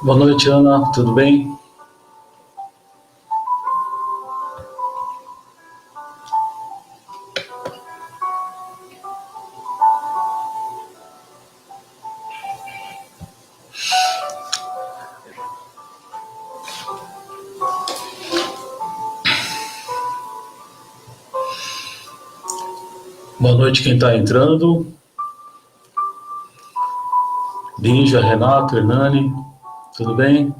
Boa noite, Ana. Tudo bem? Boa noite, quem está entrando. Lígia, Renato, Hernani. Tudo bem?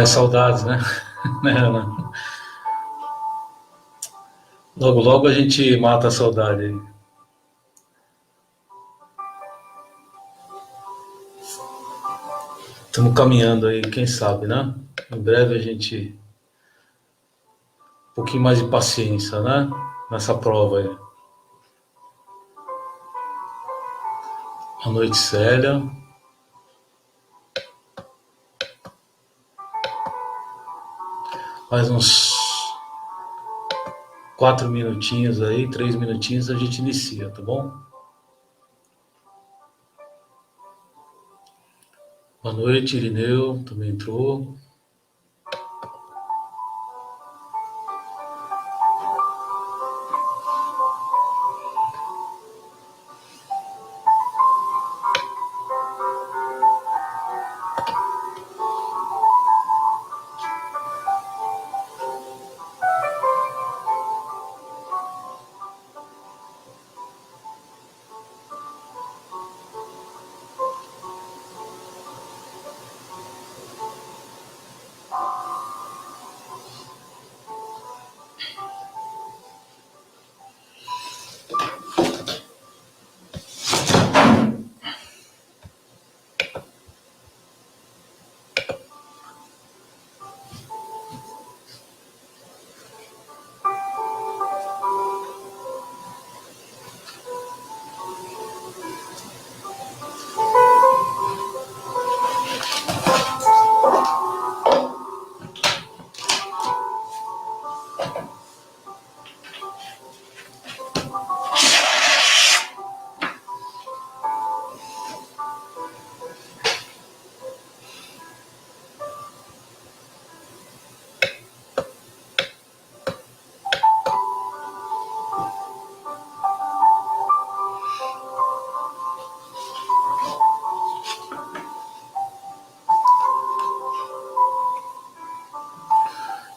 Saudades, né? Né, Ana? Logo, logo a gente mata a saudade aí. Estamos caminhando aí, quem sabe, né? Em breve a gente. Um pouquinho mais de paciência, né? Nessa prova aí. Boa noite, Célia. Mais uns 4 minutinhos aí, 3 minutinhos a gente inicia, tá bom? Boa noite, Irineu, também entrou.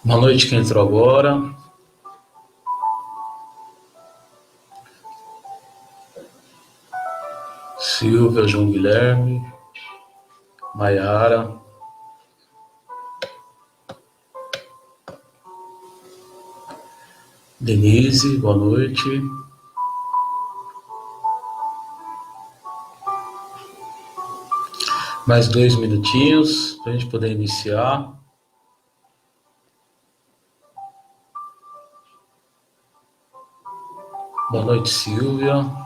Boa noite, quem entrou agora. Silvia, João Guilherme, Maiara, Denise, boa noite. Mais 2 minutinhos para a gente poder iniciar. Boa noite, Silvia.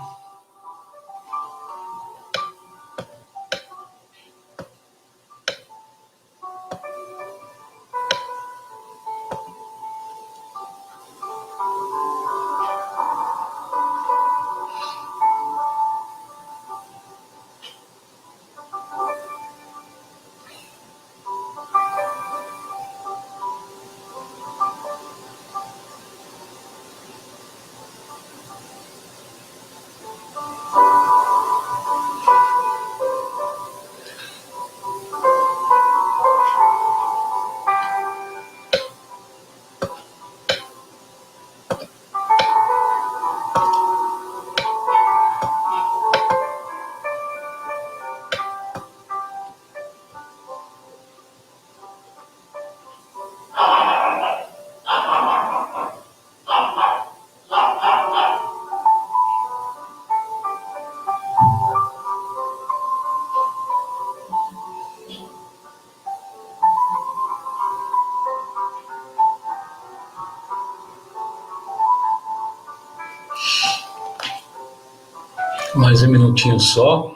Mais um minutinho só.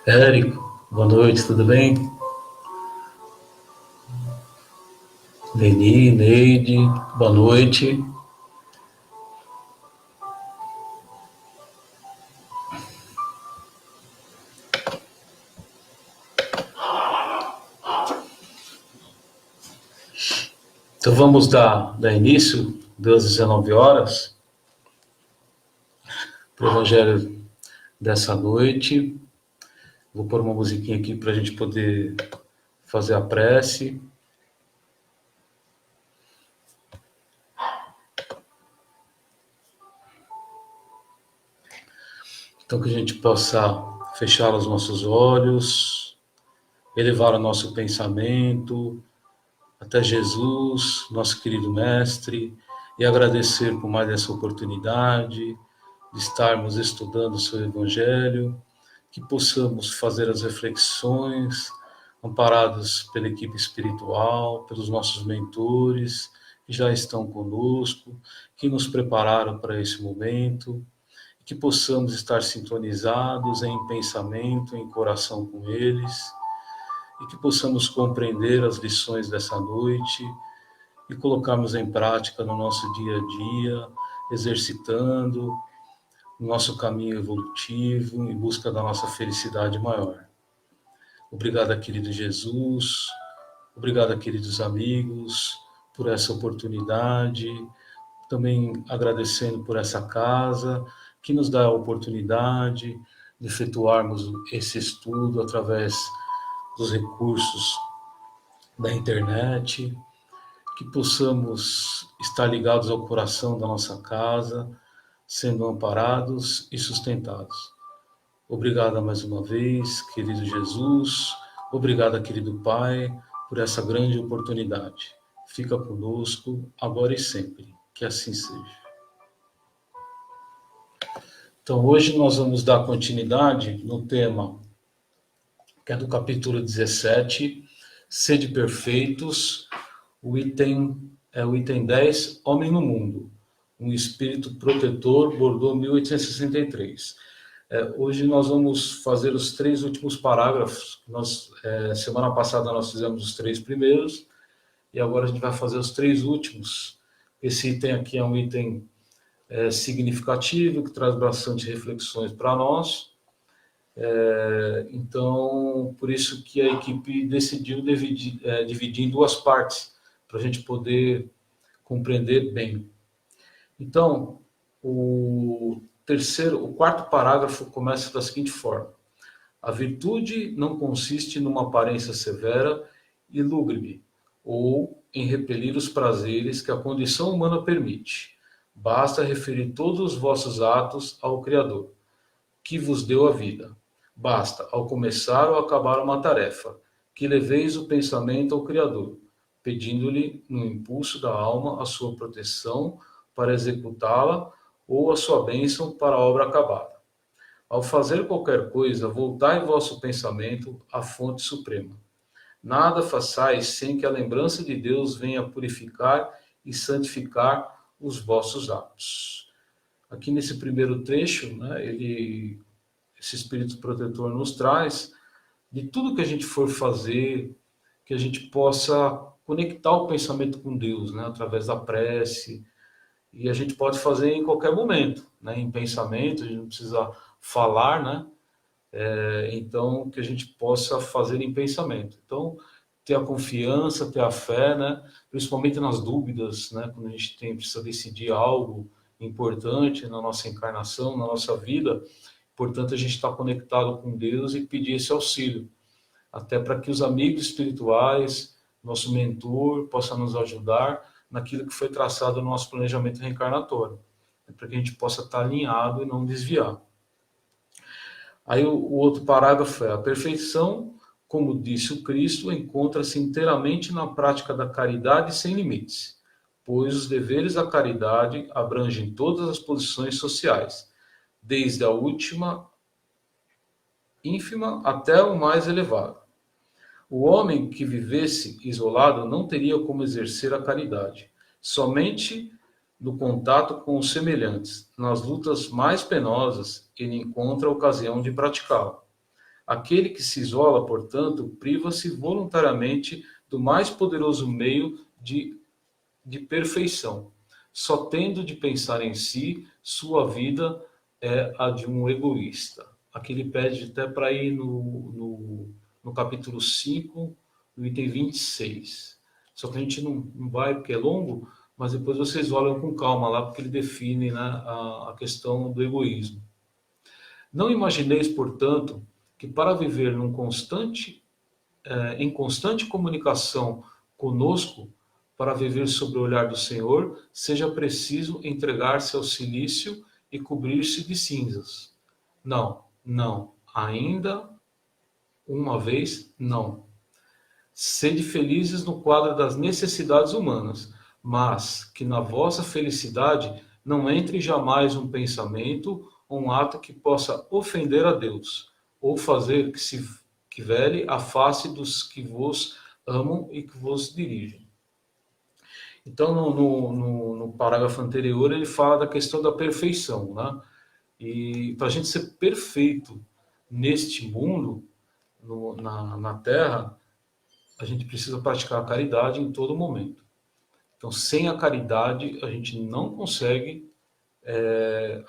Érico, boa noite, tudo bem? Leni, Neide, boa noite. Então vamos dar início, das 19 horas, para o Evangelho dessa noite. Vou pôr uma musiquinha aqui para a gente poder fazer a prece. Então que a gente possa fechar os nossos olhos, elevar o nosso pensamento até Jesus, nosso querido Mestre, e agradecer por mais essa oportunidade de estarmos estudando o seu Evangelho, que possamos fazer as reflexões amparados pela equipe espiritual, pelos nossos mentores, que já estão conosco, que nos prepararam para esse momento, que possamos estar sintonizados em pensamento, em coração com eles, e que possamos compreender as lições dessa noite e colocarmos em prática no nosso dia a dia, exercitando o nosso caminho evolutivo em busca da nossa felicidade maior. Obrigado, querido Jesus, obrigado, queridos amigos, por essa oportunidade, também agradecendo por essa casa, que nos dá a oportunidade de efetuarmos esse estudo através dos recursos da internet, que possamos estar ligados ao coração da nossa casa, sendo amparados e sustentados. Obrigado mais uma vez, querido Jesus, obrigado, querido Pai, por essa grande oportunidade. Fica conosco, agora e sempre, que assim seja. Então, hoje nós vamos dar continuidade no tema que é do capítulo 17, Sede Perfeitos, o item 10, Homem no Mundo, um espírito protetor, Bordeaux, 1863. Hoje nós vamos fazer os 3 últimos parágrafos. Semana passada nós fizemos os 3 primeiros, e agora a gente vai fazer os 3 últimos. Esse item aqui é um item significativo, que traz bastante reflexões para nós. Então, por isso que a equipe decidiu dividir em 2 partes, para a gente poder compreender bem. Então, o 4º parágrafo começa da seguinte forma: a virtude não consiste numa aparência severa e lúgubre, ou em repelir os prazeres que a condição humana permite. Basta referir todos os vossos atos ao Criador, que vos deu a vida. Basta, ao começar ou acabar uma tarefa, que leveis o pensamento ao Criador, pedindo-lhe, no impulso da alma, a sua proteção para executá-la ou a sua bênção para a obra acabada. Ao fazer qualquer coisa, voltai vosso pensamento à fonte suprema. Nada façais sem que a lembrança de Deus venha purificar e santificar os vossos atos. Aqui nesse primeiro trecho, né, esse Espírito Protetor nos traz de tudo que a gente for fazer, que a gente possa conectar o pensamento com Deus, né, através da prece, e a gente pode fazer em qualquer momento, né, em pensamento, a gente não precisa falar, né, então que a gente possa fazer em pensamento. Então, ter a confiança, ter a fé, né, principalmente nas dúvidas, né, quando a gente precisa decidir algo importante na nossa encarnação, na nossa vida. Portanto, a gente está conectado com Deus e pedir esse auxílio, até para que os amigos espirituais, nosso mentor, possa nos ajudar naquilo que foi traçado no nosso planejamento reencarnatório, para que a gente possa estar alinhado e não desviar. Aí o outro parágrafo é: a perfeição, como disse o Cristo, encontra-se inteiramente na prática da caridade sem limites, pois os deveres da caridade abrangem todas as posições sociais, desde a última ínfima até o mais elevado. O homem que vivesse isolado não teria como exercer a caridade. Somente no contato com os semelhantes. Nas lutas mais penosas, ele encontra a ocasião de praticá-la. Aquele que se isola, portanto, priva-se voluntariamente do mais poderoso meio de perfeição. Só tendo de pensar em si, sua vida é a de um egoísta. Aqui ele pede até para ir no capítulo 5, no item 26. Só que a gente não vai porque é longo, mas depois vocês olham com calma lá, porque ele define, né, a questão do egoísmo. Não imagineis, portanto, que para viver em constante comunicação conosco, para viver sob o olhar do Senhor, seja preciso entregar-se ao silício e cobrir-se de cinzas. Não, não, ainda uma vez, não. Sede felizes no quadro das necessidades humanas, mas que na vossa felicidade não entre jamais um pensamento ou um ato que possa ofender a Deus, ou fazer que vele a face dos que vos amam e que vos dirigem. Então, no parágrafo anterior, ele fala da questão da perfeição, né? E para a gente ser perfeito neste mundo, na Terra, a gente precisa praticar a caridade em todo momento. Então, sem a caridade, a gente não consegue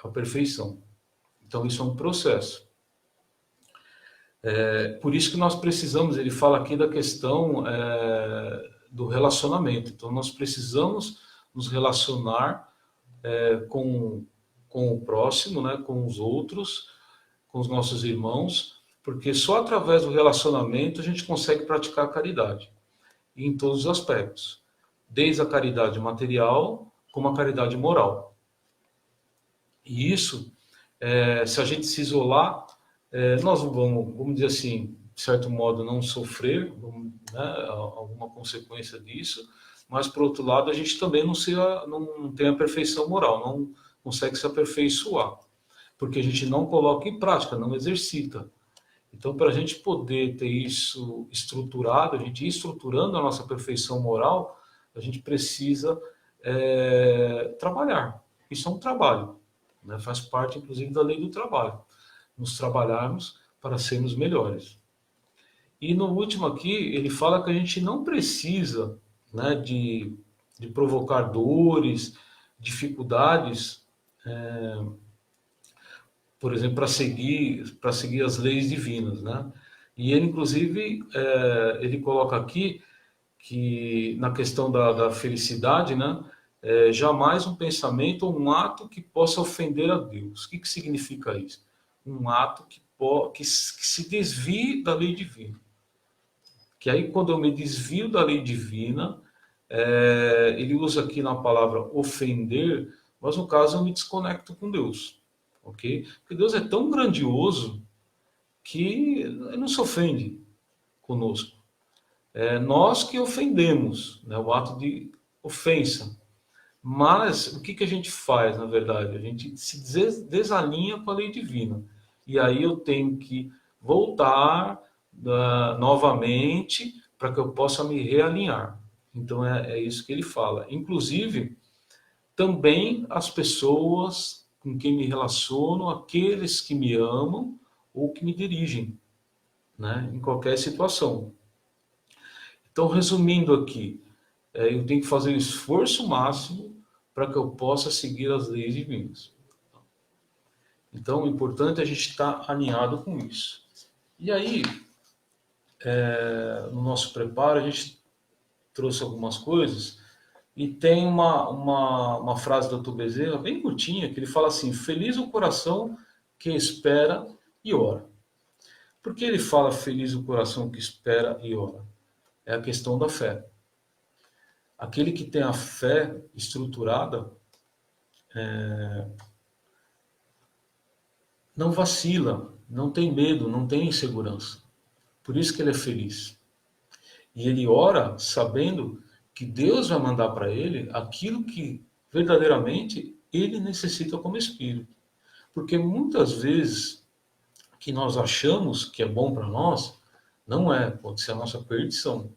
a perfeição. Então, isso é um processo. Por isso que nós precisamos, ele fala aqui da questão do relacionamento. Então, nós precisamos nos relacionar com o próximo, né, com os outros, com os nossos irmãos, porque só através do relacionamento a gente consegue praticar a caridade, em todos os aspectos, desde a caridade material como a caridade moral. E isso, se a gente se isolar, nós vamos dizer assim, de certo modo, não sofrer, né, alguma consequência disso, mas, por outro lado, a gente também não tem a perfeição moral, não consegue se aperfeiçoar, porque a gente não coloca em prática, não exercita. Então, para a gente poder ter isso estruturado, a gente ir estruturando a nossa perfeição moral, a gente precisa trabalhar. Isso é um trabalho, né? Faz parte, inclusive, da lei do trabalho. Nos trabalharmos para sermos melhores. E no último aqui, ele fala que a gente não precisa, né, de provocar dores, dificuldades, por exemplo, para seguir as leis divinas, né? E ele, inclusive, ele coloca aqui que na questão da felicidade, né, jamais um pensamento ou um ato que possa ofender a Deus. O que significa isso? Um ato que se desvie da lei divina. Que aí, quando eu me desvio da lei divina, ele usa aqui na palavra ofender, mas no caso eu me desconecto com Deus. Ok? Porque Deus é tão grandioso que ele não se ofende conosco. É nós que ofendemos, né, o ato de ofensa. Mas o que a gente faz, na verdade? A gente se desalinha com a lei divina. E aí eu tenho que voltar novamente para que eu possa me realinhar. Então é isso que ele fala. Inclusive, também as pessoas com quem me relaciono, aqueles que me amam ou que me dirigem, né, em qualquer situação. Então, resumindo aqui, eu tenho que fazer o esforço máximo para que eu possa seguir as leis divinas. Então, o importante é a gente estar alinhado com isso. E aí, no nosso preparo, a gente trouxe algumas coisas, e tem uma frase do Dr. Bezerra, bem curtinha, que ele fala assim: feliz o coração que espera e ora. Por que ele fala feliz o coração que espera e ora? É a questão da fé. Aquele que tem a fé estruturada não vacila, não tem medo, não tem insegurança. Por isso que ele é feliz. E ele ora sabendo que Deus vai mandar para ele aquilo que verdadeiramente ele necessita como espírito. Porque muitas vezes que nós achamos que é bom para nós, não é, pode ser a nossa perdição.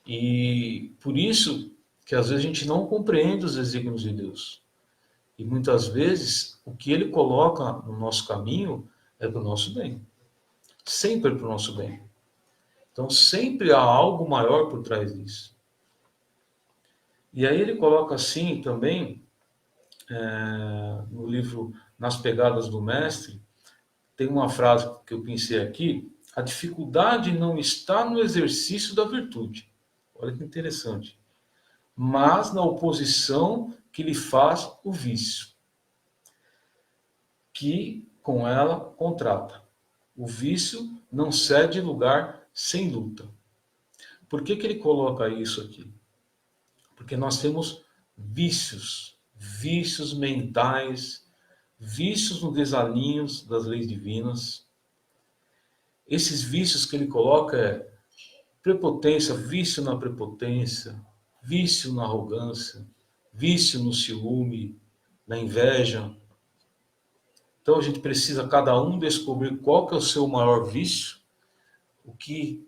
E por isso que às vezes a gente não compreende os desígnios de Deus. E muitas vezes o que ele coloca no nosso caminho é para o nosso bem. Sempre para o nosso bem. Então sempre há algo maior por trás disso. E aí ele coloca assim também, no livro Nas Pegadas do Mestre, tem uma frase que eu pensei aqui: a dificuldade não está no exercício da virtude. Olha que interessante. Mas na oposição que lhe faz o vício, que com ela contrata. O vício não cede lugar sem luta. Por que ele coloca isso aqui? Porque nós temos vícios, vícios mentais, vícios no desalinho das leis divinas. Esses vícios que ele coloca é prepotência, vício na prepotência, vício na arrogância, vício no ciúme, na inveja. Então a gente precisa cada um descobrir qual que é o seu maior vício, o que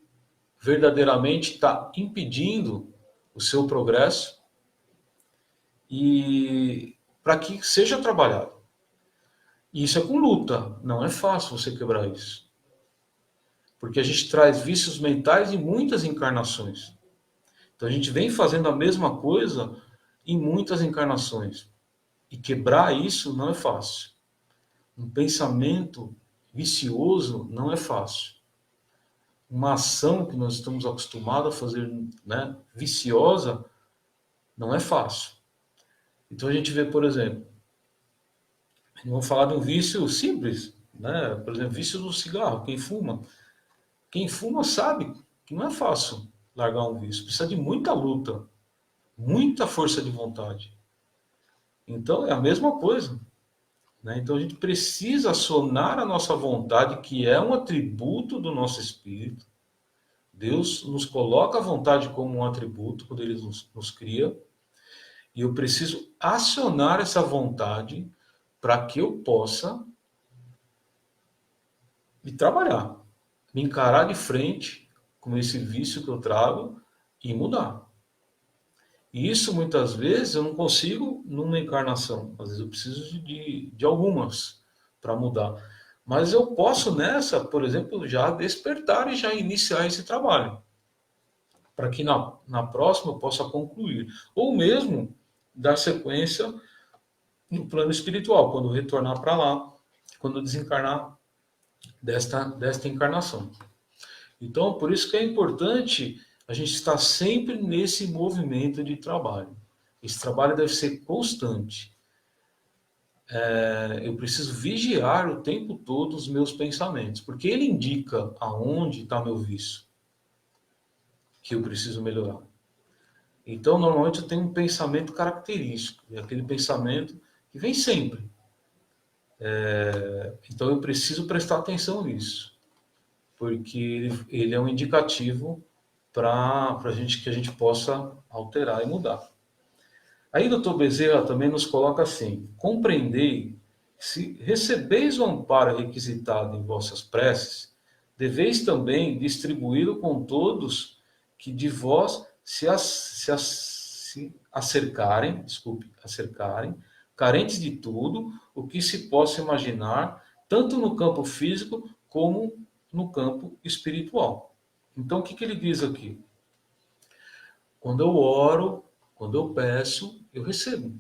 verdadeiramente está impedindo o seu progresso e para que seja trabalhado. E isso é com luta, não é fácil você quebrar isso. Porque a gente traz vícios mentais em muitas encarnações. Então a gente vem fazendo a mesma coisa em muitas encarnações. E quebrar isso não é fácil. Um pensamento vicioso não é fácil. Uma ação que nós estamos acostumados a fazer, né, viciosa, não é fácil. Então a gente vê, por exemplo, vamos falar de um vício simples, né? Por exemplo, vício do cigarro. Quem fuma sabe que não é fácil largar um vício. Precisa de muita luta, muita força de vontade. Então é a mesma coisa, né? Então a gente precisa acionar a nossa vontade, que é um atributo do nosso espírito. Deus nos coloca a vontade como um atributo quando Ele nos cria. E eu preciso acionar essa vontade para que eu possa me trabalhar, me encarar de frente com esse vício que eu trago e mudar. E isso muitas vezes eu não consigo numa encarnação, às vezes eu preciso de algumas para mudar. Mas eu posso nessa, por exemplo, já despertar e já iniciar esse trabalho, para que na próxima eu possa concluir. Ou mesmo dar sequência no plano espiritual, quando retornar para lá, quando desencarnar desta encarnação. Então, por isso que é importante a gente estar sempre nesse movimento de trabalho. Esse trabalho deve ser constante. Eu preciso vigiar o tempo todo os meus pensamentos, porque ele indica aonde está meu vício, que eu preciso melhorar. Então, normalmente eu tenho um pensamento característico, é aquele pensamento que vem sempre. Então, eu preciso prestar atenção nisso, porque ele é um indicativo para gente que a gente possa alterar e mudar. Aí, Dr. Bezerra também nos coloca assim: compreendei que se recebeis o amparo requisitado em vossas preces, deveis também distribuí-lo com todos que de vós se acercarem, carentes de tudo o que se possa imaginar, tanto no campo físico como no campo espiritual. Então, o que ele diz aqui? Quando eu oro, quando eu peço, eu recebo.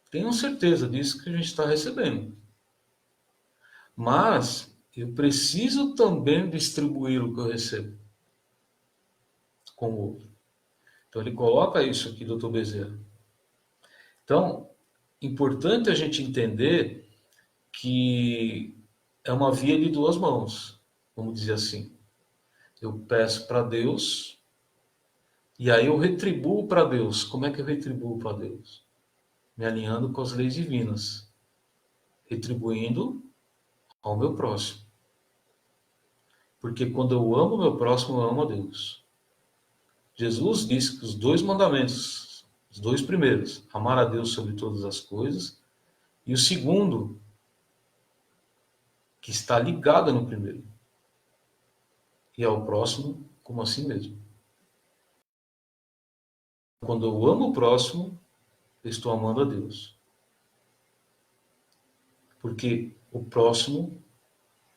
Tenham certeza disso que a gente está recebendo. Mas eu preciso também distribuir o que eu recebo com o outro. Então ele coloca isso aqui, doutor Bezerra. Então, importante a gente entender que é uma via de duas mãos, vamos dizer assim. Eu peço para Deus e aí eu retribuo para Deus. Como é que eu retribuo para Deus? Me alinhando com as leis divinas, retribuindo ao meu próximo. Porque quando eu amo o meu próximo, eu amo a Deus. Jesus disse que os dois mandamentos, os dois primeiros, amar a Deus sobre todas as coisas, e o segundo, que está ligado no primeiro, e ao próximo como assim mesmo. Quando eu amo o próximo, eu estou amando a Deus. Porque o próximo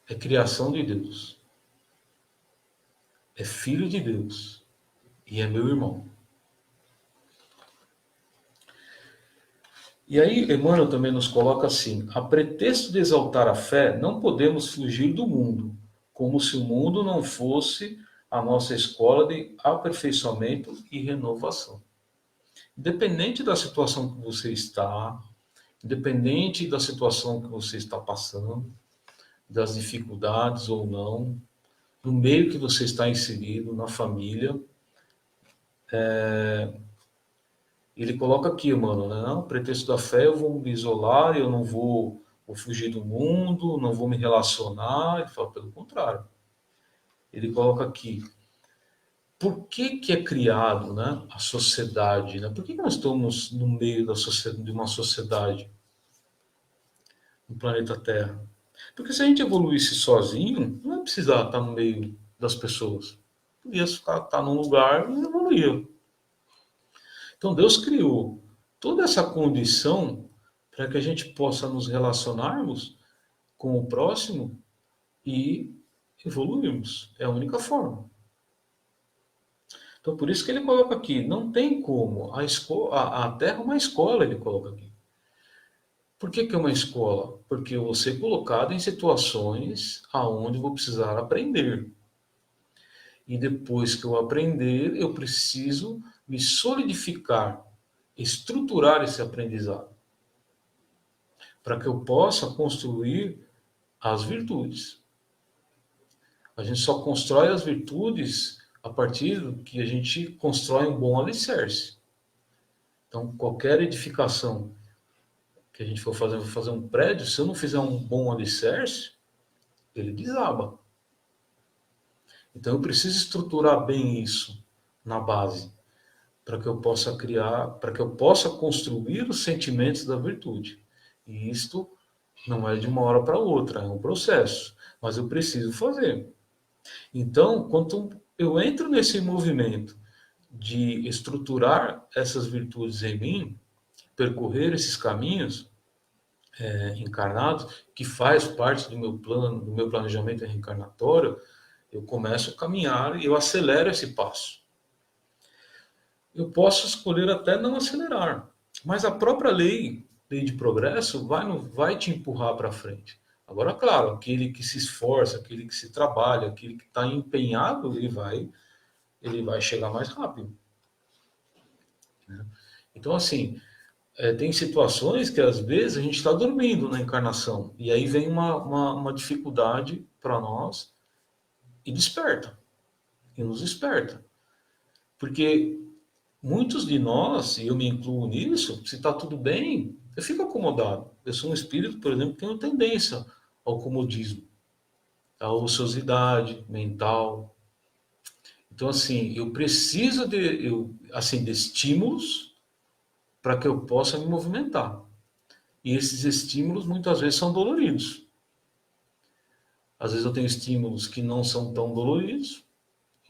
é criação de Deus, é filho de Deus e é meu irmão. E aí, Emmanuel também nos coloca assim: a pretexto de exaltar a fé, não podemos fugir do mundo, como se o mundo não fosse a nossa escola de aperfeiçoamento e renovação. Independente da situação que você está, independente da situação que você está passando, das dificuldades ou não, no meio que você está inserido, na família, ele coloca aqui, mano, né? Não, pretexto da fé, eu vou me isolar, eu não vou fugir do mundo, não vou me relacionar. Ele fala pelo contrário. Ele coloca aqui, por que que é criado, né, a sociedade, né? Por que que nós estamos no meio de uma sociedade no planeta Terra? Porque se a gente evoluísse sozinho, não ia precisar estar no meio das pessoas. Podia estar num lugar e evoluir. Então Deus criou toda essa condição para que a gente possa nos relacionarmos com o próximo e evoluirmos. É a única forma. Então por isso que ele coloca aqui, não tem como. A Terra é uma escola, ele coloca aqui. Por que que é uma escola? Porque eu vou ser colocado em situações aonde eu vou precisar aprender. E depois que eu aprender, eu preciso me solidificar, estruturar esse aprendizado, para que eu possa construir as virtudes. A gente só constrói as virtudes a partir do que a gente constrói um bom alicerce. Então, qualquer edificação que a gente for fazer um prédio, se eu não fizer um bom alicerce, ele desaba. Então, eu preciso estruturar bem isso na base, para que eu possa criar, para que eu possa construir os sentimentos da virtude. E isto não é de uma hora para outra, é um processo, mas eu preciso fazer. Então, quando eu entro nesse movimento de estruturar essas virtudes em mim, percorrer esses caminhos encarnados, que faz parte do meu plano, do meu planejamento reencarnatório, eu começo a caminhar e eu acelero esse passo. Eu posso escolher até não acelerar, mas a própria lei de progresso, vai te empurrar para frente. Agora, claro, aquele que se esforça, aquele que se trabalha, aquele que está empenhado, ele vai chegar mais rápido. Né? Então, assim, tem situações que às vezes a gente está dormindo na encarnação, e aí vem uma dificuldade para nós e desperta, e nos desperta. Porque muitos de nós, e eu me incluo nisso, se está tudo bem, eu fico acomodado. Eu sou um espírito, por exemplo, que tem tendência ao comodismo, à ociosidade mental. Então, assim, eu preciso de estímulos para que eu possa me movimentar. E esses estímulos muitas vezes são doloridos. Às vezes eu tenho estímulos que não são tão doloridos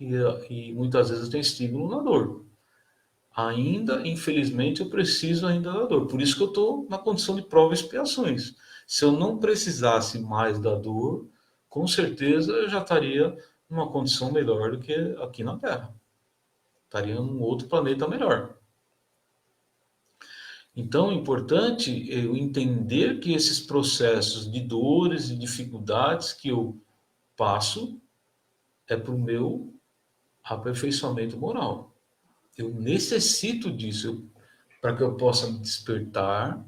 e muitas vezes eu tenho estímulo na dor. Ainda, infelizmente, eu preciso ainda da dor. Por isso que eu estou na condição de prova e expiações. Se eu não precisasse mais da dor, com certeza eu já estaria numa condição melhor do que aqui na Terra. Estaria num outro planeta melhor. Então é importante eu entender que esses processos de dores e dificuldades que eu passo é para o meu aperfeiçoamento moral. Eu necessito disso para que eu possa me despertar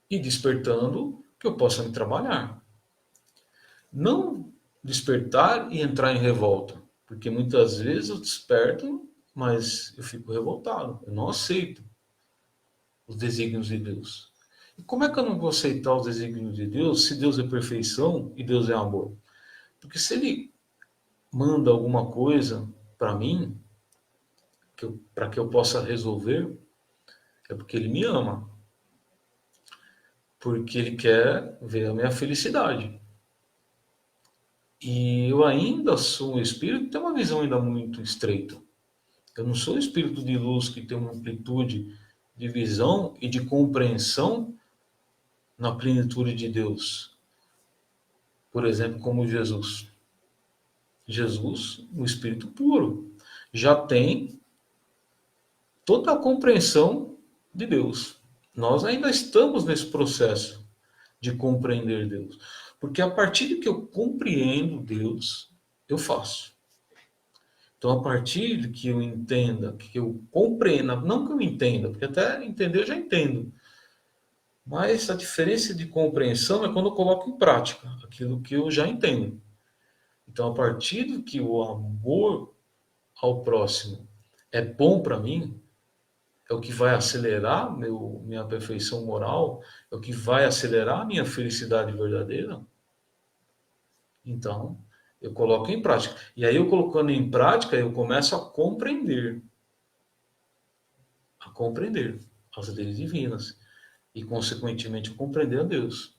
e despertando que eu possa me trabalhar. Não despertar e entrar em revolta, porque muitas vezes eu desperto, mas eu fico revoltado, eu não aceito os desígnios de Deus. E como é que eu não vou aceitar os desígnios de Deus se Deus é perfeição e Deus é amor? Porque se Ele manda alguma coisa para mim, para que eu possa resolver, é porque Ele me ama. Porque Ele quer ver a minha felicidade. E eu ainda sou um espírito que tem uma visão ainda muito estreita. Eu não sou espírito de luz que tem uma amplitude de visão e de compreensão na plenitude de Deus. Por exemplo, como Jesus. Jesus, o espírito puro, já tem toda a compreensão de Deus. Nós ainda estamos nesse processo de compreender Deus. Porque a partir de que eu compreendo Deus, eu faço. Então, a partir de que eu entenda, que eu compreenda, não que eu entenda, porque até entender eu já entendo, mas a diferença de compreensão é quando eu coloco em prática aquilo que eu já entendo. Então, a partir de que o amor ao próximo é bom para mim, é o que vai acelerar minha perfeição moral, é o que vai acelerar a minha felicidade verdadeira, então eu coloco em prática. E aí, eu colocando em prática, eu começo a compreender as leis divinas e, consequentemente, compreender a Deus.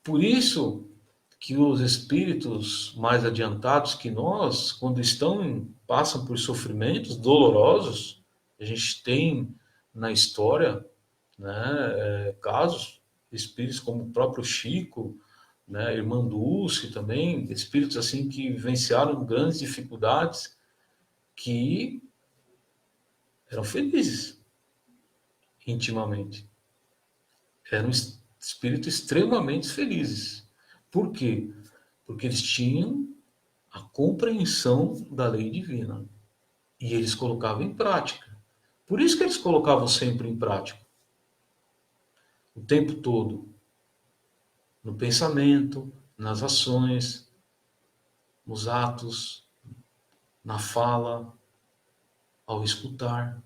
Por isso que os espíritos mais adiantados que nós, quando passam por sofrimentos dolorosos, a gente tem na história, né, casos de espíritos como o próprio Chico, né, Irmã Dulce também, espíritos assim que vivenciaram grandes dificuldades, que eram felizes intimamente. Eram espíritos extremamente felizes. Por quê? Porque eles tinham a compreensão da lei divina. E eles colocavam em prática. Por isso que eles colocavam sempre em prática. O tempo todo. No pensamento, nas ações, nos atos, na fala, ao escutar,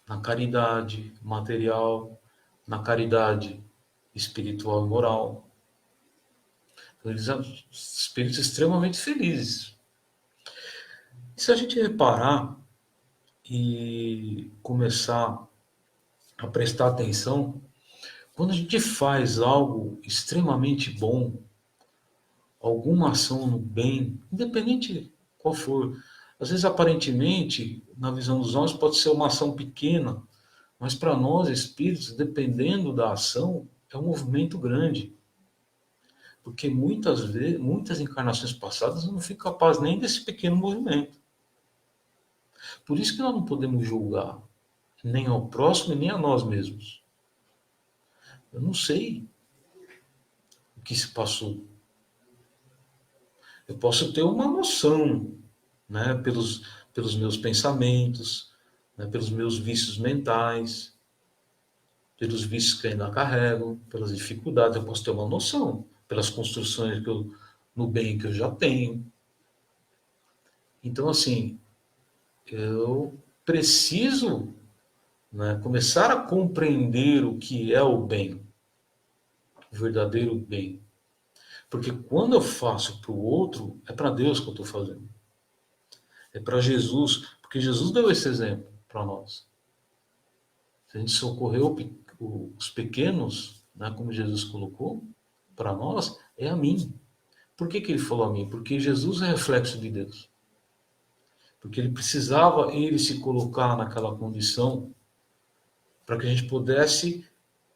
na caridade material, na caridade espiritual e moral. Então, eles eram espíritos extremamente felizes. E se a gente reparar e começar a prestar atenção, quando a gente faz algo extremamente bom, alguma ação no bem, independente qual for, às vezes aparentemente, na visão dos homens, pode ser uma ação pequena, mas para nós espíritos, dependendo da ação, é um movimento grande. Porque muitas vezes, muitas encarnações passadas, eu não fui capaz nem desse pequeno movimento. Por isso que nós não podemos julgar nem ao próximo e nem a nós mesmos. Eu não sei o que se passou. Eu posso ter uma noção, né, pelos meus pensamentos, né, pelos meus vícios mentais, pelos vícios que ainda carrego, pelas dificuldades. Eu posso ter uma noção, pelas construções no bem que eu já tenho. Então, assim, eu preciso, né, começar a compreender o que é o bem, o verdadeiro bem. Porque quando eu faço para o outro, é para Deus que eu estou fazendo. É para Jesus, porque Jesus deu esse exemplo para nós. Se a gente socorreu os pequenos, né, como Jesus colocou, para nós, é a mim. Por que ele falou a mim? Porque Jesus é reflexo de Deus. Porque ele precisava ele se colocar naquela condição para que a gente pudesse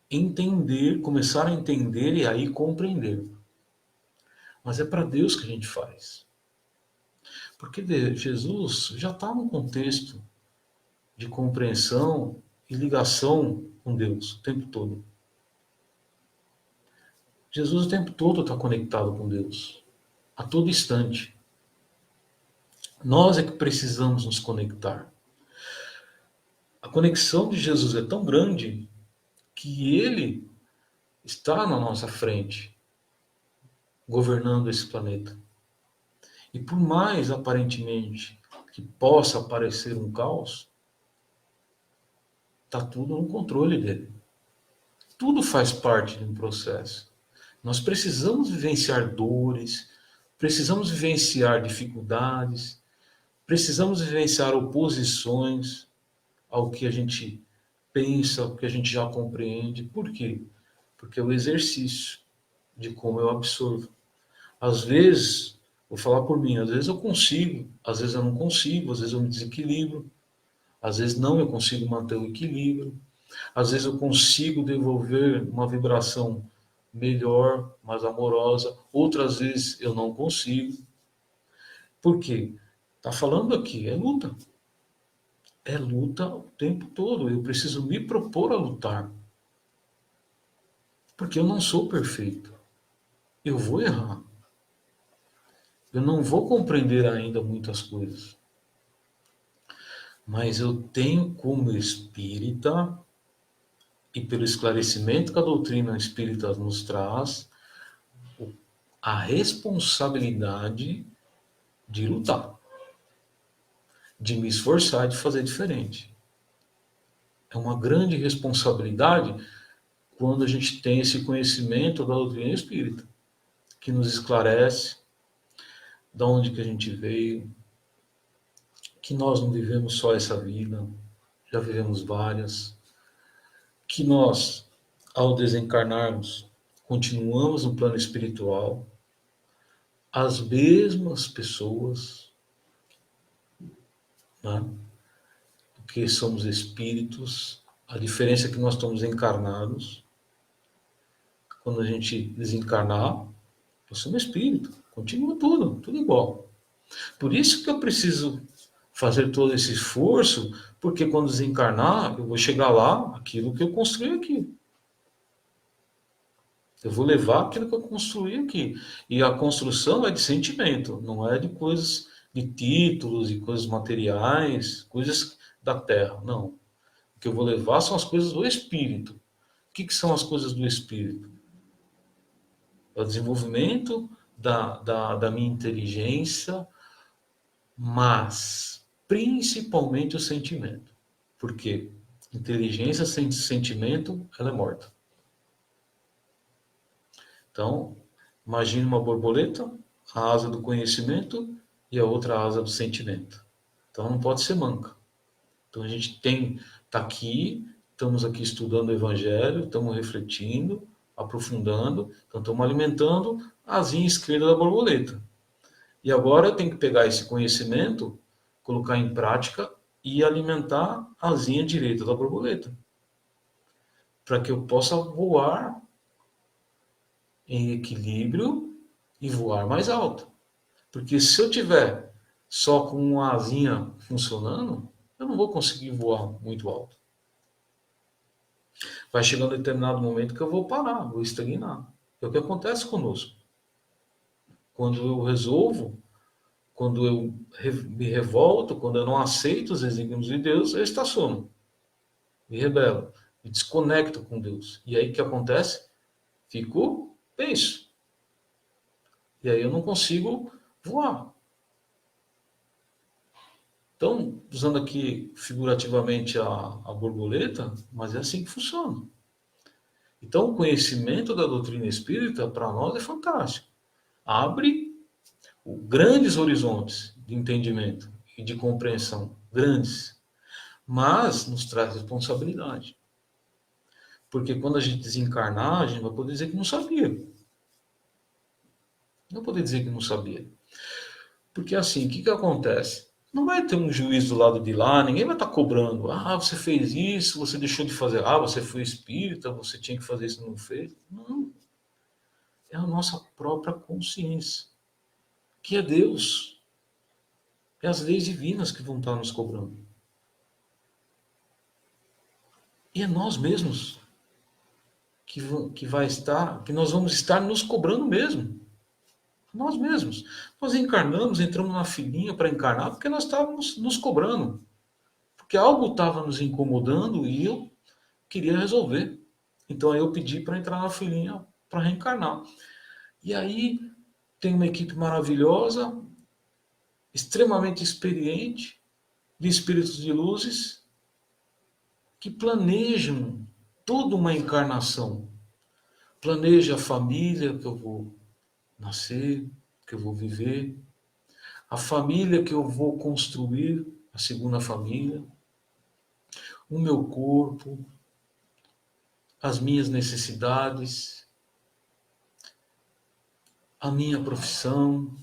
entender, começar a entender e aí compreender. Mas é para Deus que a gente faz. Porque Jesus já está num contexto de compreensão e ligação com Deus o tempo todo. Jesus o tempo todo está conectado com Deus, a todo instante. Nós é que precisamos nos conectar. A conexão de Jesus é tão grande que ele está na nossa frente, governando esse planeta. E por mais aparentemente que possa parecer um caos, está tudo no controle dele. Tudo faz parte de um processo. Nós precisamos vivenciar dores, precisamos vivenciar dificuldades, precisamos vivenciar oposições ao que a gente pensa, ao que a gente já compreende. Por quê? Porque é o exercício de como eu absorvo. Às vezes, Vou falar por mim, às vezes eu consigo, às vezes eu não consigo, às vezes eu me desequilibro, às vezes não, eu consigo manter o equilíbrio, às vezes eu consigo devolver uma vibração melhor, mais amorosa, outras vezes eu não consigo. Por quê? Tá falando aqui, é luta. É luta o tempo todo. Eu preciso me propor a lutar. Porque eu não sou perfeito. Eu vou errar. Eu não vou compreender ainda muitas coisas. Mas eu tenho como espírita, e pelo esclarecimento que a doutrina espírita nos traz, a responsabilidade de lutar, de me esforçar, de fazer diferente. É uma grande responsabilidade quando a gente tem esse conhecimento da doutrina espírita, que nos esclarece de onde que a gente veio, que nós não vivemos só essa vida, já vivemos várias, que nós, ao desencarnarmos, continuamos no plano espiritual, as mesmas pessoas, né? Porque somos espíritos, a diferença é que nós estamos encarnados. Quando a gente desencarnar, eu sou um espírito, continua tudo igual. Por isso que eu preciso fazer todo esse esforço, porque quando desencarnar, eu vou chegar lá, aquilo que eu construí aqui. Eu vou levar aquilo que eu construí aqui. E a construção é de sentimento, não é de coisas, de títulos e coisas materiais, coisas da terra. Não. O que eu vou levar são as coisas do espírito. O que são as coisas do espírito? É o desenvolvimento da minha inteligência, mas principalmente o sentimento. Porque inteligência sem sentimento, ela é morta. Então, imagine uma borboleta, a asa do conhecimento e a outra asa do sentimento. Então não pode ser manca. Então a gente está aqui, estamos aqui estudando o Evangelho, estamos refletindo, aprofundando, então estamos alimentando a asinha esquerda da borboleta. E agora eu tenho que pegar esse conhecimento, colocar em prática e alimentar a asinha direita da borboleta, para que eu possa voar em equilíbrio e voar mais alto. Porque se eu tiver só com uma asinha funcionando, eu não vou conseguir voar muito alto. Vai chegar um determinado momento que eu vou parar, vou estagnar. É o que acontece conosco. Quando eu resolvo, quando eu me revolto, quando eu não aceito os desígnios de Deus, eu estaciono, me rebelo, me desconecto com Deus. E aí o que acontece? Fico tenso. E aí eu não consigo voar. Então, usando aqui figurativamente a borboleta, mas é assim que funciona. Então, o conhecimento da doutrina espírita para nós é fantástico. Abre grandes horizontes de entendimento e de compreensão, grandes, mas nos traz responsabilidade. Porque quando a gente desencarnar, a gente vai poder dizer que não sabia. Não poder dizer que não sabia. Porque assim, o que acontece? Não vai ter um juiz do lado de lá, ninguém vai estar cobrando. Ah, você fez isso, você deixou de fazer. Ah, você foi espírita, você tinha que fazer isso, não fez. Não. É a nossa própria consciência, que é Deus. É as leis divinas que vão estar nos cobrando. E é nós mesmos que nós vamos estar nos cobrando mesmo. Nós mesmos. Nós encarnamos, entramos na filinha para encarnar porque nós estávamos nos cobrando. Porque algo estava nos incomodando e eu queria resolver. Então aí eu pedi para entrar na filinha para reencarnar. E aí tem uma equipe maravilhosa, extremamente experiente, de espíritos de luzes, que planejam toda uma encarnação. Planeja a família que eu vou nascer, que eu vou viver, a família que eu vou construir, a segunda família, o meu corpo, as minhas necessidades, a minha profissão,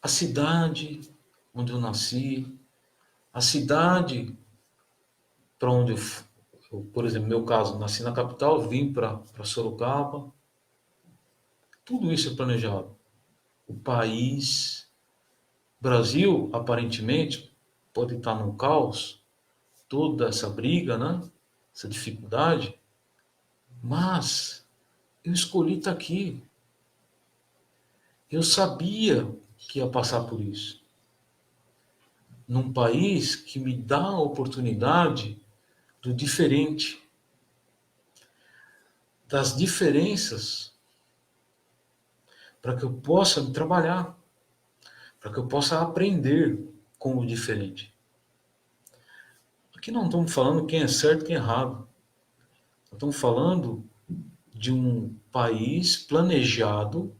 a cidade onde eu nasci, a cidade para onde por exemplo, no meu caso, nasci na capital, vim para Sorocaba, tudo isso é planejado. O país, Brasil, aparentemente, pode estar num caos, toda essa briga, né? Essa dificuldade, mas eu escolhi estar aqui. Eu sabia que ia passar por isso. Num país que me dá a oportunidade do diferente, das diferenças, para que eu possa me trabalhar, para que eu possa aprender com o diferente. Aqui não estamos falando quem é certo e quem é errado. Estamos falando de um país planejado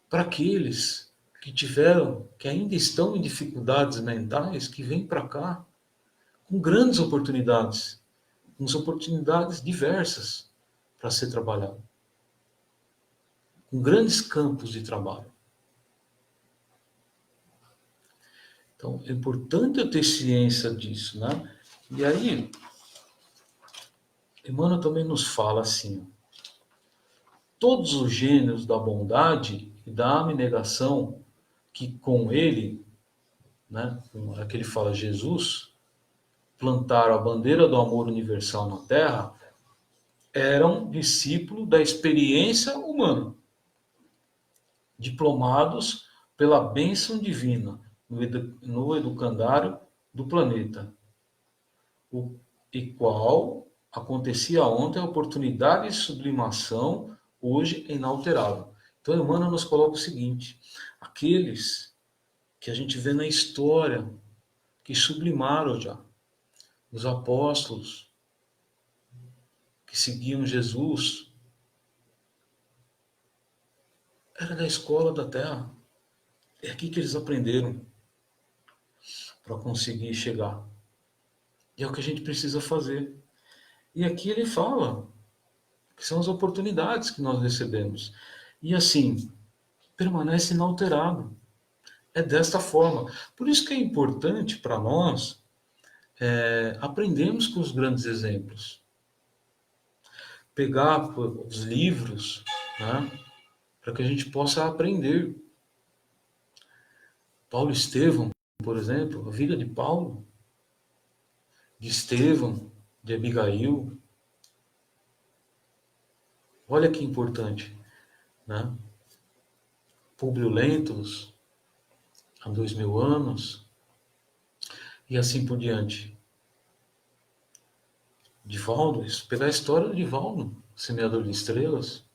para aqueles que tiveram, que ainda estão em dificuldades mentais, que vêm para cá com grandes oportunidades, com oportunidades diversas para ser trabalhado, com grandes campos de trabalho. Então, é importante eu ter ciência disso, né? E aí, Emmanuel também nos fala assim, todos os gêneros da bondade e da abnegação que com ele, né, aqui ele fala Jesus, plantaram a bandeira do amor universal na Terra, eram discípulos da experiência humana, diplomados pela bênção divina no educandário do planeta, o e qual acontecia ontem a oportunidade de sublimação, hoje inalterável. Então, Emmanuel nos coloca o seguinte, aqueles que a gente vê na história, que sublimaram já, os apóstolos, que seguiam Jesus, era da escola da terra. É aqui que eles aprenderam para conseguir chegar. E é o que a gente precisa fazer. E aqui ele fala que são as oportunidades que nós recebemos. E assim, permanece inalterado. É desta forma. Por isso que é importante para nós aprendermos com os grandes exemplos. Pegar os livros, né, para que a gente possa aprender. Paulo Estevão, por exemplo, a vida de Paulo, de Estevão, de Abigail. Olha que importante, né? Públio Lentulus, há 2000 anos, e assim por diante. Divaldo, pegar a história do Divaldo, semeador de estrelas,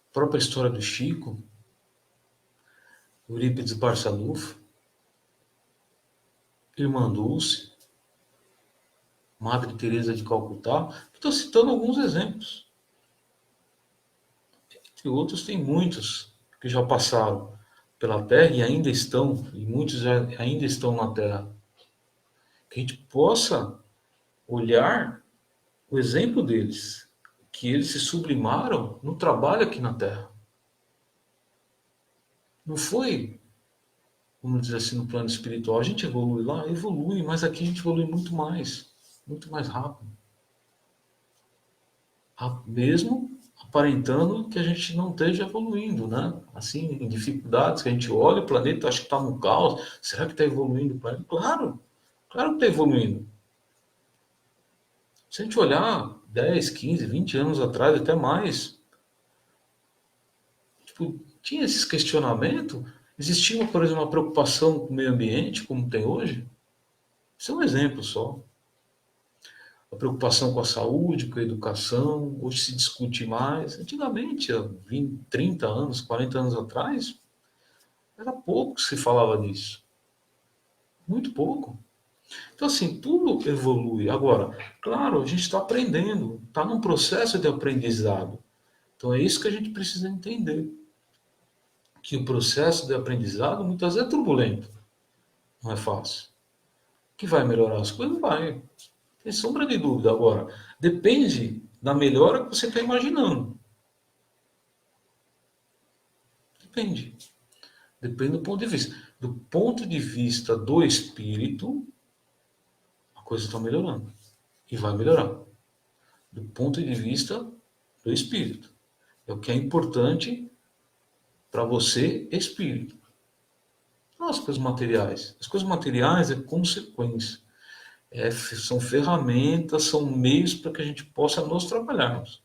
a própria história do Chico, Eurípides Barçanufo, Irmã Dulce, Madre Teresa de Calcutá. Estou citando alguns exemplos. Entre outros, tem muitos que já passaram pela Terra e ainda estão, e muitos ainda estão na Terra. Que a gente possa olhar o exemplo deles, que eles se sublimaram no trabalho aqui na Terra. Não foi, vamos dizer assim, no plano espiritual. A gente evolui lá, evolui, mas aqui a gente evolui muito mais rápido. Mesmo aparentando que a gente não esteja evoluindo, né? Assim, em dificuldades, que a gente olha o planeta, acha que está no caos. Será que está evoluindo o planeta? Claro que está evoluindo. Se a gente olhar 10, 15, 20 anos atrás, até mais, tipo, tinha esses questionamentos, existia, por exemplo, uma preocupação com o meio ambiente, como tem hoje? Isso é um exemplo só. A preocupação com a saúde, com a educação, hoje se discute mais. Antigamente, há 20, 30 anos, 40 anos atrás, era pouco que se falava disso. Muito pouco. Então, assim, tudo evolui. Agora, claro, a gente está aprendendo, está num processo de aprendizado. Então, é isso que a gente precisa entender. Que o processo de aprendizado muitas vezes é turbulento. Não é fácil. Que vai melhorar as coisas? Vai. Sem sombra de dúvida. Agora, depende da melhora que você está imaginando. Depende. Depende do ponto de vista. Do ponto de vista do espírito, a coisa está melhorando. E vai melhorar. Do ponto de vista do espírito. É o que é importante para você, espírito. Não as coisas materiais. As coisas materiais é consequência. São ferramentas, são meios para que a gente possa nos trabalharmos.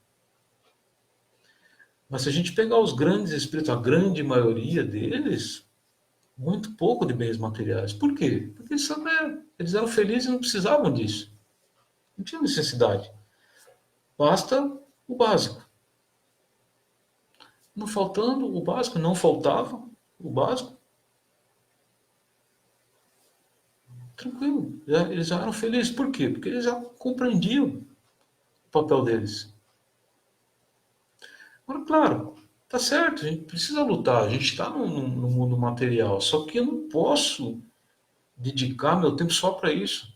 Mas se a gente pegar os grandes espíritos, a grande maioria deles, muito pouco de bens materiais. Por quê? Porque eles eram felizes e não precisavam disso. Não tinha necessidade. Basta o básico. Não faltando o básico, não faltava o básico. Tranquilo. Eles já eram felizes. Por quê? Porque eles já compreendiam o papel deles. Agora, claro, tá certo, a gente precisa lutar, a gente está no mundo material, só que eu não posso dedicar meu tempo só para isso.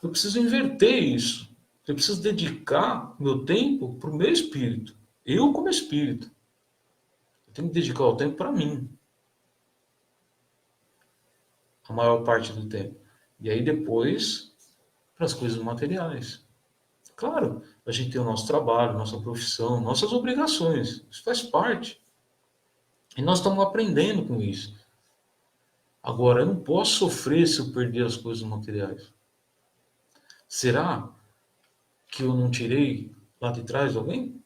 Eu preciso inverter isso. Eu preciso dedicar meu tempo para o meu espírito. Eu como espírito. Eu tenho que dedicar o tempo para mim. A maior parte do tempo. E aí depois, para as coisas materiais. Claro, a gente tem o nosso trabalho, nossa profissão, nossas obrigações. Isso faz parte. E nós estamos aprendendo com isso. Agora, eu não posso sofrer se eu perder as coisas materiais. Será que eu não tirei lá de trás alguém?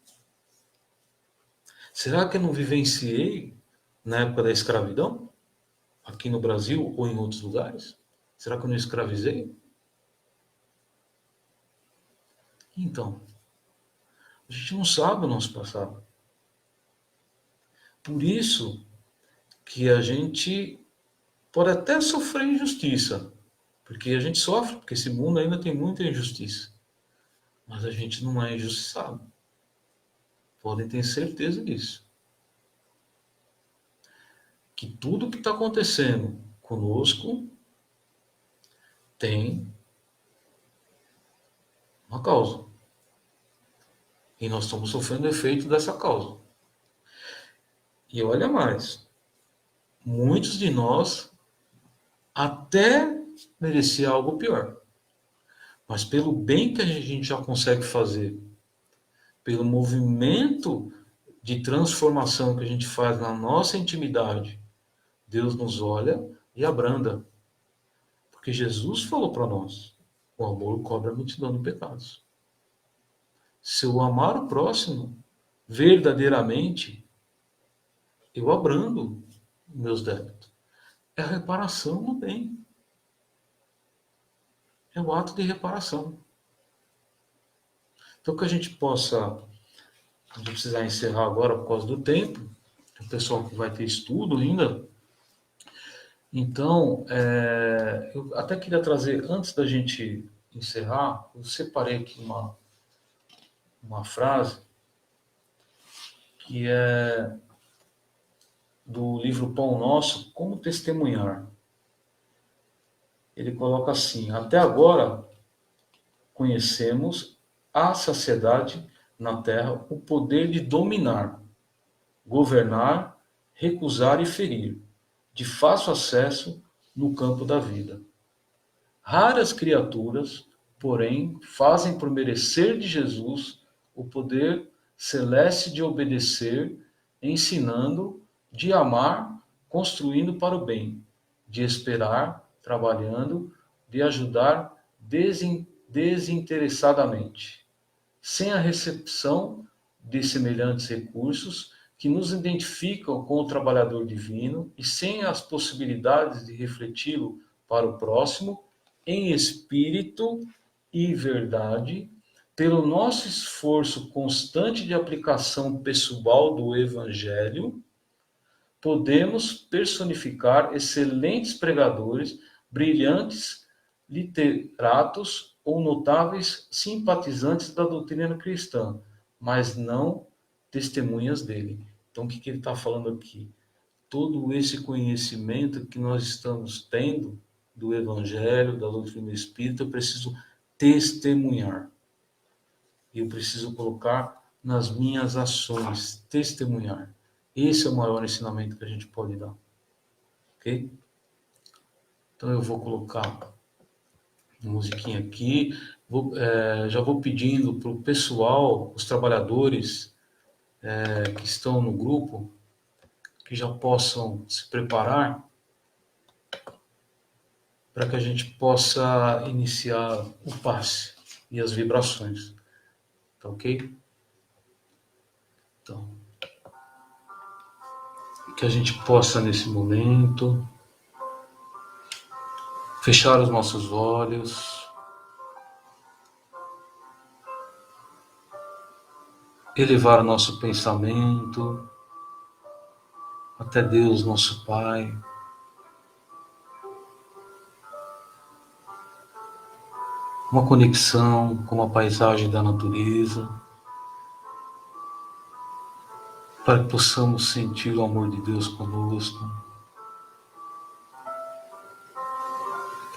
Será que eu não vivenciei na época da escravidão? Aqui no Brasil ou em outros lugares? Será que eu não escravizei? Então, a gente não sabe o nosso passado. Por isso que a gente pode até sofrer injustiça. Porque a gente sofre, porque esse mundo ainda tem muita injustiça. Mas a gente não é injustiçado. Podem ter certeza disso. Que tudo que está acontecendo conosco tem uma causa. E nós estamos sofrendo o efeito dessa causa. E olha mais, muitos de nós até merecia algo pior. Mas pelo bem que a gente já consegue fazer, pelo movimento de transformação que a gente faz na nossa intimidade, Deus nos olha e abranda. Porque Jesus falou para nós, o amor cobre a multidão de pecados. Se eu amar o próximo verdadeiramente, eu abrando meus débitos. É a reparação no bem. É o ato de reparação. Então, que a gente possa, a gente precisar encerrar agora por causa do tempo, o pessoal que vai ter estudo ainda. Então, eu até queria trazer, antes da gente encerrar, eu separei aqui uma frase que é do livro Pão Nosso, Como Testemunhar. Ele coloca assim: até agora conhecemos a saciedade na terra o poder de dominar, governar, recusar e ferir, de fácil acesso no campo da vida. Raras criaturas, porém, fazem por merecer de Jesus o poder celeste de obedecer, ensinando, de amar, construindo para o bem, de esperar, trabalhando, de ajudar desinteressadamente, sem a recepção de semelhantes recursos que nos identificam com o trabalhador divino e sem as possibilidades de refleti-lo para o próximo, em espírito e verdade, pelo nosso esforço constante de aplicação pessoal do Evangelho, podemos personificar excelentes pregadores, brilhantes literatos ou notáveis simpatizantes da doutrina cristã, mas não testemunhas dele. Então, o que ele está falando aqui? Todo esse conhecimento que nós estamos tendo do Evangelho, da doutrina espírita, eu preciso testemunhar. E eu preciso colocar nas minhas ações, testemunhar. Esse é o maior ensinamento que a gente pode dar, ok? Então eu vou colocar uma musiquinha aqui, já vou pedindo para o pessoal, os trabalhadores que estão no grupo, que já possam se preparar para que a gente possa iniciar o passe e as vibrações, tá ok? Então, que a gente possa nesse momento fechar os nossos olhos, elevar o nosso pensamento até Deus, nosso Pai, uma conexão com a paisagem da natureza, para que possamos sentir o amor de Deus conosco.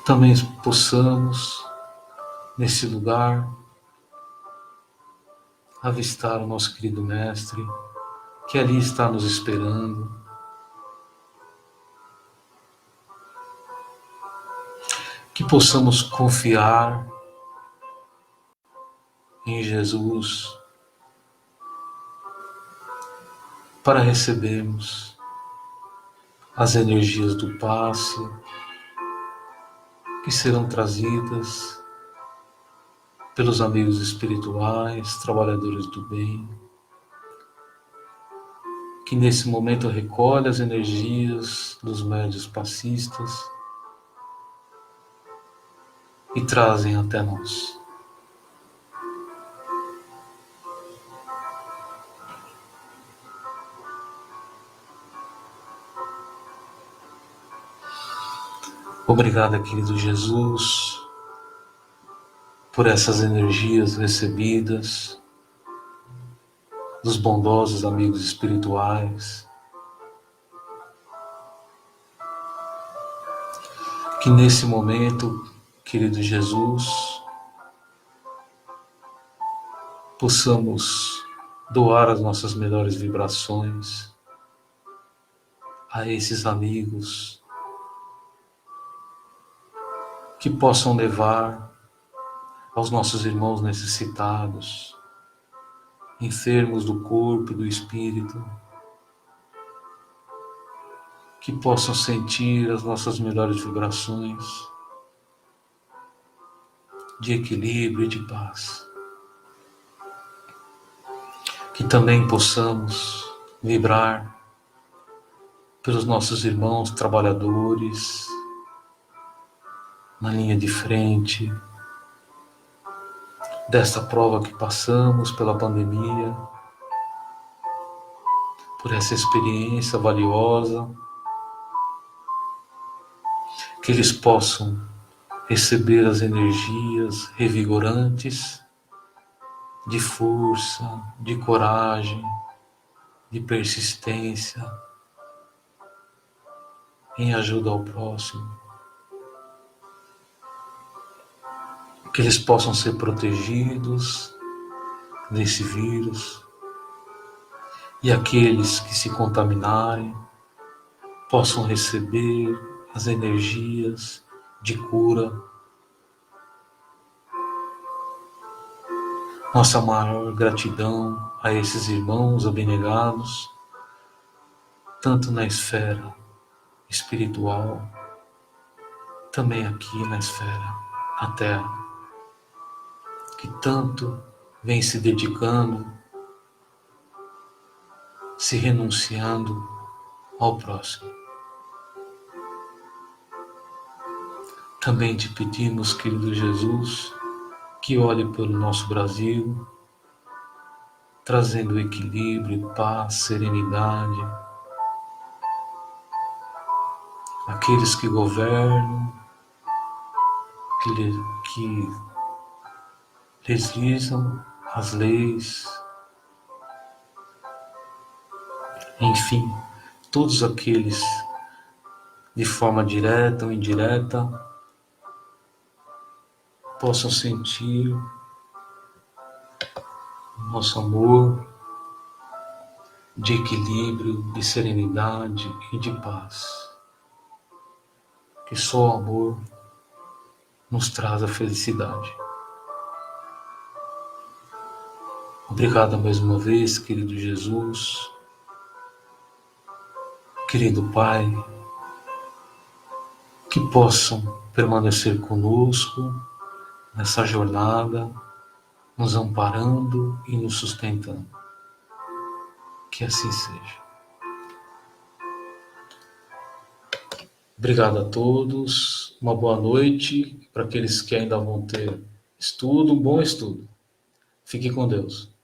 Também possamos, nesse lugar, avistar o nosso querido Mestre, que ali está nos esperando. Que possamos confiar em Jesus para recebermos as energias do passe que serão trazidas pelos amigos espirituais, trabalhadores do bem, que nesse momento recolhe as energias dos médiuns passistas e trazem até nós. Obrigado, querido Jesus, por essas energias recebidas dos bondosos amigos espirituais, que nesse momento, querido Jesus, possamos doar as nossas melhores vibrações a esses amigos, que possam levar aos nossos irmãos necessitados, enfermos do corpo e do espírito, que possam sentir as nossas melhores vibrações de equilíbrio e de paz. Que também possamos vibrar pelos nossos irmãos trabalhadores na linha de frente desta prova que passamos pela pandemia, por essa experiência valiosa, que eles possam receber as energias revigorantes de força, de coragem, de persistência em ajuda ao próximo. Que eles possam ser protegidos desse vírus e aqueles que se contaminarem possam receber as energias de cura. Nossa maior gratidão a esses irmãos abnegados, tanto na esfera espiritual, também aqui na esfera, na Terra, que tanto vem se dedicando, se renunciando ao próximo. Também te pedimos, querido Jesus, que olhe pelo nosso Brasil, trazendo equilíbrio, paz, serenidade. Aqueles que governam, que deslizam as leis, enfim, todos aqueles de forma direta ou indireta possam sentir o nosso amor de equilíbrio, de serenidade e de paz. Que só o amor nos traz a felicidade. Obrigado mais uma vez, querido Jesus, querido Pai, que possam permanecer conosco nessa jornada, nos amparando e nos sustentando. Que assim seja. Obrigado a todos, uma boa noite para aqueles que ainda vão ter estudo, um bom estudo. Fique com Deus.